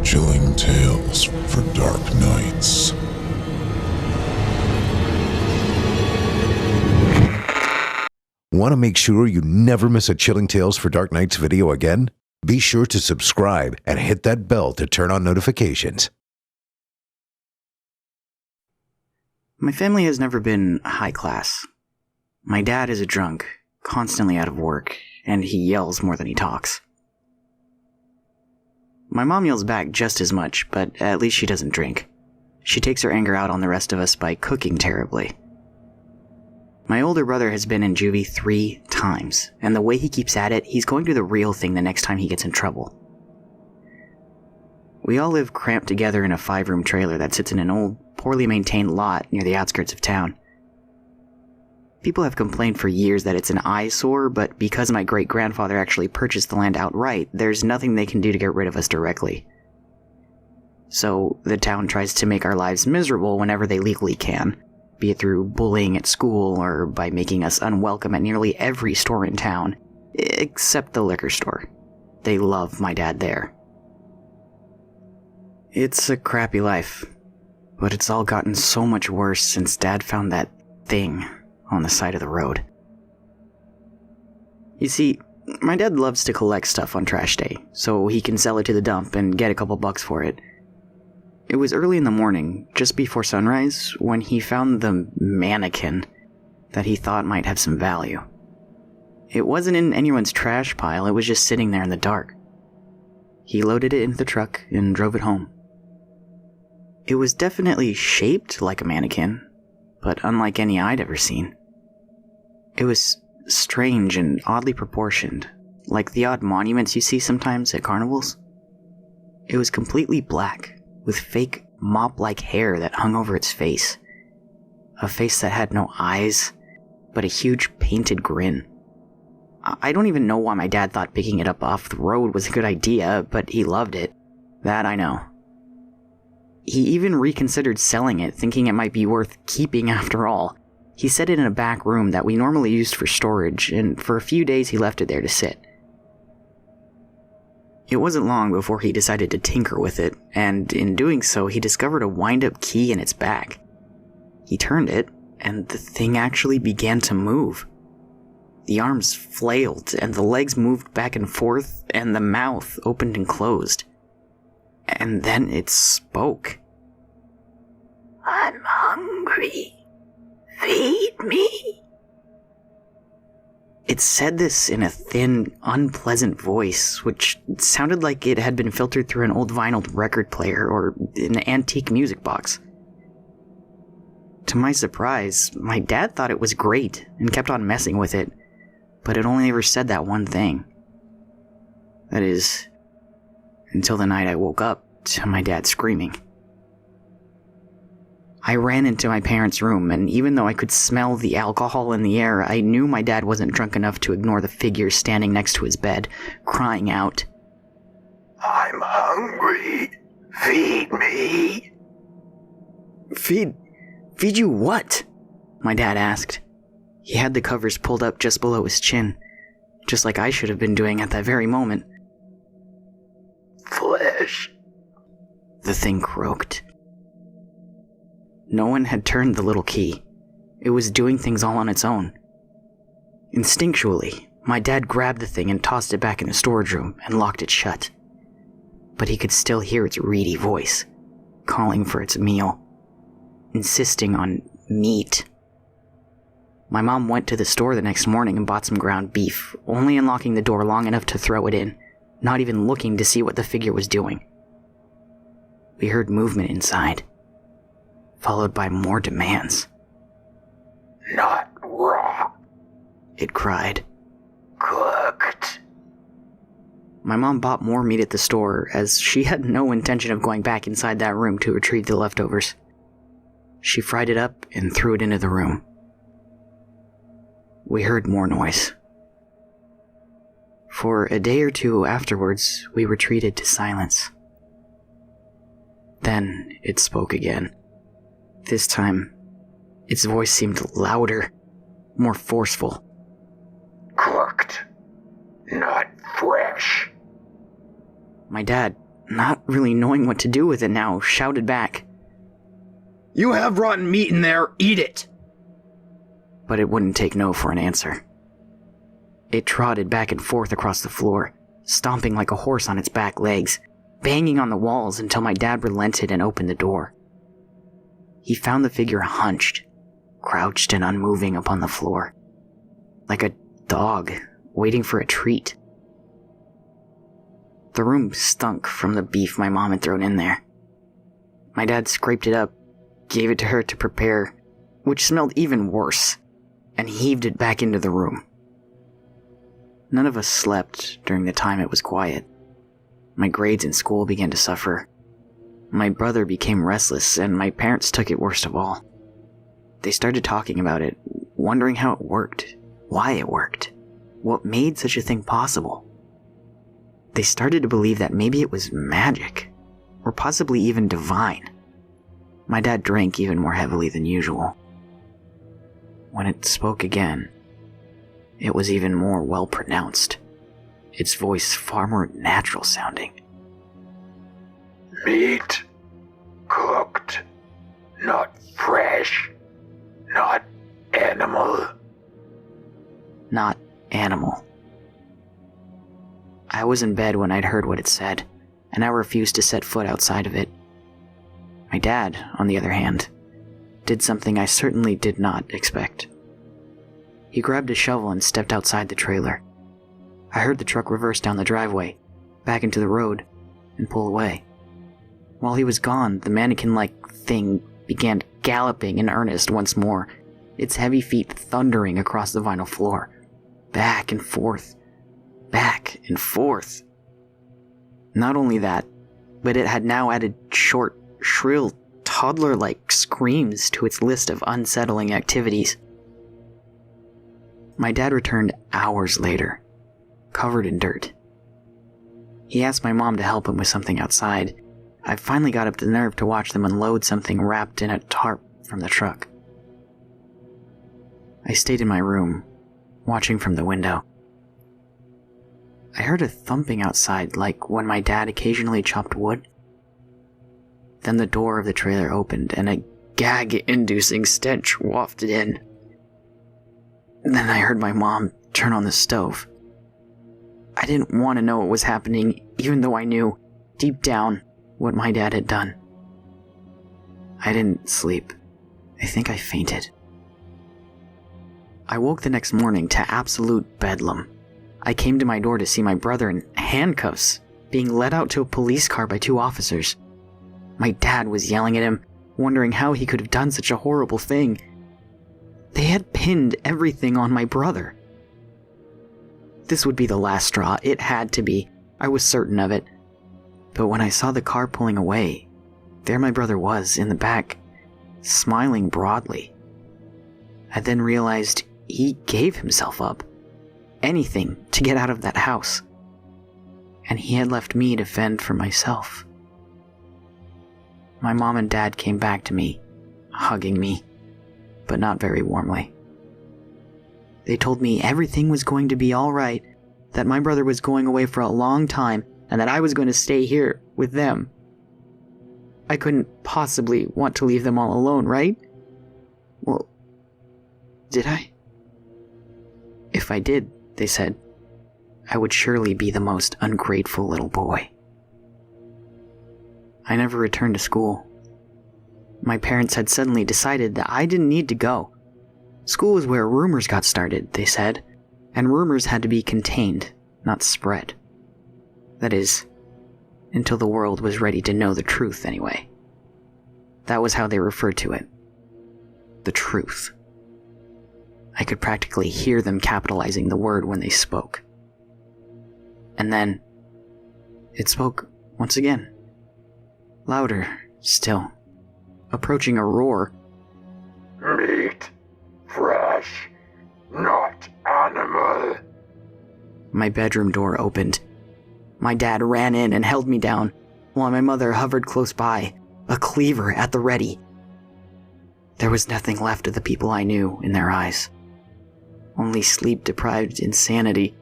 Chilling tales for dark nights. Want to make sure you never miss a Chilling Tales for Dark Nights video again? Be sure to subscribe and hit that bell to turn on notifications. My family has never been high class. My dad is a drunk, constantly out of work, and he yells more than he talks. My mom yells back just as much, but at least she doesn't drink. She takes her anger out on the rest of us by cooking terribly. My older brother has been in juvie 3 times, and the way he keeps at it, he's going to do the real thing the next time he gets in trouble. We all live cramped together in a 5-room trailer that sits in an old, poorly maintained lot near the outskirts of town. People have complained for years that it's an eyesore, but because my great-grandfather actually purchased the land outright, there's nothing they can do to get rid of us directly. So, the town tries to make our lives miserable whenever they legally can, be it through bullying at school or by making us unwelcome at nearly every store in town, except the liquor store. They love my dad there. It's a crappy life, but it's all gotten so much worse since Dad found that thing on the side of the road. You see, my dad loves to collect stuff on trash day, so he can sell it to the dump and get a couple bucks for it. It was early in the morning, just before sunrise, when he found the mannequin that he thought might have some value. It wasn't in anyone's trash pile, it was just sitting there in the dark. He loaded it into the truck and drove it home. It was definitely shaped like a mannequin, but unlike any I'd ever seen. It was strange and oddly proportioned, like the odd monuments you see sometimes at carnivals. It was completely black, with fake mop-like hair that hung over its face. A face that had no eyes, but a huge painted grin. I don't even know why my dad thought picking it up off the road was a good idea, but he loved it. That I know. He even reconsidered selling it, thinking it might be worth keeping after all. He set it in a back room that we normally used for storage, and for a few days he left it there to sit. It wasn't long before he decided to tinker with it, and in doing so he discovered a wind-up key in its back. He turned it, and the thing actually began to move. The arms flailed, and the legs moved back and forth, and the mouth opened and closed. And then it spoke. "I'm hungry. Feed me." It said this in a thin, unpleasant voice, which sounded like it had been filtered through an old vinyl record player or an antique music box. To my surprise, my dad thought it was great and kept on messing with it, but it only ever said that one thing. That is, until the night I woke up to my dad screaming. I ran into my parents' room, and even though I could smell the alcohol in the air, I knew my dad wasn't drunk enough to ignore the figure standing next to his bed, crying out, "I'm hungry. Feed me." Feed you what?" my dad asked. He had the covers pulled up just below his chin, just like I should have been doing at that very moment. "Flesh," the thing croaked. No one had turned the little key. It was doing things all on its own. Instinctually, my dad grabbed the thing and tossed it back in the storage room and locked it shut. But he could still hear its reedy voice, calling for its meal, insisting on meat. My mom went to the store the next morning and bought some ground beef, only unlocking the door long enough to throw it in, not even looking to see what the figure was doing. We heard movement inside, followed by more demands. "Not raw," it cried. "Cooked." My mom bought more meat at the store, as she had no intention of going back inside that room to retrieve the leftovers. She fried it up and threw it into the room. We heard more noise. For a day or two afterwards, we retreated to silence. Then it spoke again. This time, its voice seemed louder, more forceful. "Cooked, not fresh." My dad, not really knowing what to do with it now, shouted back, "You have rotten meat in there, eat it!" But it wouldn't take no for an answer. It trotted back and forth across the floor, stomping like a horse on its back legs, banging on the walls until my dad relented and opened the door. He found the figure hunched, crouched and unmoving upon the floor, like a dog waiting for a treat. The room stunk from the beef my mom had thrown in there. My dad scraped it up, gave it to her to prepare, which smelled even worse, and heaved it back into the room. None of us slept during the time it was quiet. My grades in school began to suffer. My brother became restless, and my parents took it worst of all. They started talking about it, wondering how it worked, why it worked, what made such a thing possible. They started to believe that maybe it was magic, or possibly even divine. My dad drank even more heavily than usual. When it spoke again, it was even more well-pronounced, its voice far more natural sounding. Meat. Cooked. Not fresh. Not animal. Not animal. I was in bed when I'd heard what it said, and I refused to set foot outside of it. My dad, on the other hand, did something I certainly did not expect. He grabbed a shovel and stepped outside the trailer. I heard the truck reverse down the driveway, back into the road, and pull away. While he was gone, the mannequin-like thing began galloping in earnest once more, its heavy feet thundering across the vinyl floor, back and forth, back and forth. Not only that, but it had now added short, shrill, toddler-like screams to its list of unsettling activities. My dad returned hours later, covered in dirt. He asked my mom to help him with something outside. I finally got up the nerve to watch them unload something wrapped in a tarp from the truck. I stayed in my room, watching from the window. I heard a thumping outside, like when my dad occasionally chopped wood. Then the door of the trailer opened, and a gag-inducing stench wafted in. Then I heard my mom turn on the stove. I didn't want to know what was happening, even though I knew, deep down, what my dad had done. I didn't sleep. I think I fainted. I woke the next morning to absolute bedlam. I came to my door to see my brother in handcuffs, being led out to a police car by 2 officers. My dad was yelling at him, wondering how he could have done such a horrible thing. They had pinned everything on my brother. This would be the last straw. It had to be. I was certain of it. But when I saw the car pulling away, there my brother was, in the back, smiling broadly. I then realized he gave himself up. Anything to get out of that house. And he had left me to fend for myself. My mom and dad came back to me, hugging me, but not very warmly. They told me everything was going to be all right, that my brother was going away for a long time, and that I was going to stay here with them. I couldn't possibly want to leave them all alone, right? Well, did I? If I did, they said, I would surely be the most ungrateful little boy. I never returned to school. My parents had suddenly decided that I didn't need to go. School was where rumors got started, they said, and rumors had to be contained, not spread. That is, until the world was ready to know the truth anyway. That was how they referred to it. The truth. I could practically hear them capitalizing the word when they spoke. And then, it spoke once again. Louder, still. Approaching a roar. Meat. Fresh. Not animal. My bedroom door opened. My dad ran in and held me down, while my mother hovered close by, a cleaver at the ready. There was nothing left of the people I knew in their eyes. Only sleep-deprived insanity.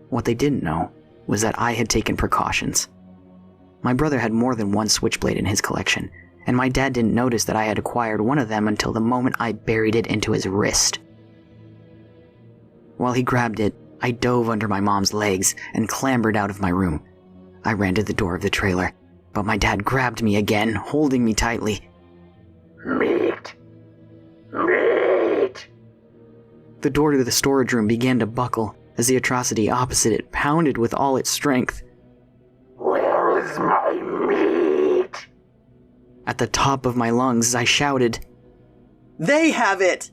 What they didn't know was that I had taken precautions. My brother had more than one switchblade in his collection, and my dad didn't notice that I had acquired one of them until the moment I buried it into his wrist. While he grabbed it, I dove under my mom's legs and clambered out of my room. I ran to the door of the trailer, but my dad grabbed me again, holding me tightly. Meat! Meat! The door to the storage room began to buckle as the atrocity opposite it pounded with all its strength. Where is my meat? At the top of my lungs, I shouted, "They have it!"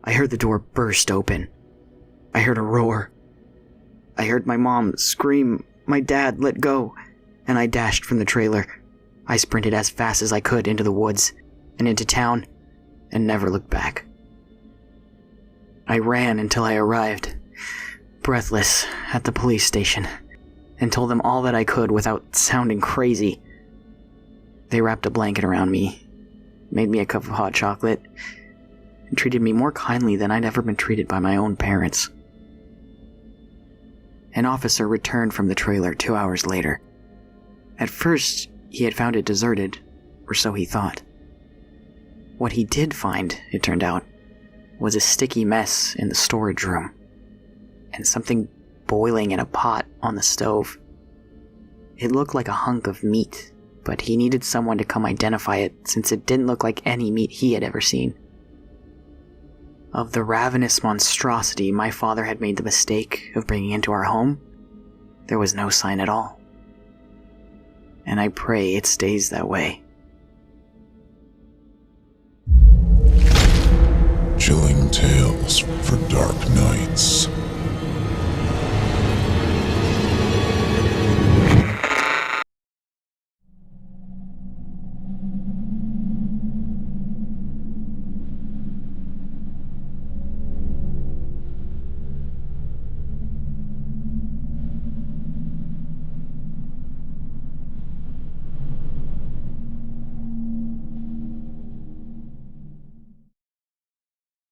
I heard the door burst open. I heard a roar. I heard my mom scream, my dad let go, and I dashed from the trailer. I sprinted as fast as I could into the woods and into town and never looked back. I ran until I arrived, breathless, at the police station, and told them all that I could without sounding crazy. They wrapped a blanket around me, made me a cup of hot chocolate, and treated me more kindly than I'd ever been treated by my own parents. An officer returned from the trailer 2 hours later. At first, he had found it deserted, or so he thought. What he did find, it turned out, was a sticky mess in the storage room, and something boiling in a pot on the stove. It looked like a hunk of meat, but he needed someone to come identify it since it didn't look like any meat he had ever seen. Of the ravenous monstrosity my father had made the mistake of bringing into our home, there was no sign at all. And I pray it stays that way. Chilling tales for dark nights.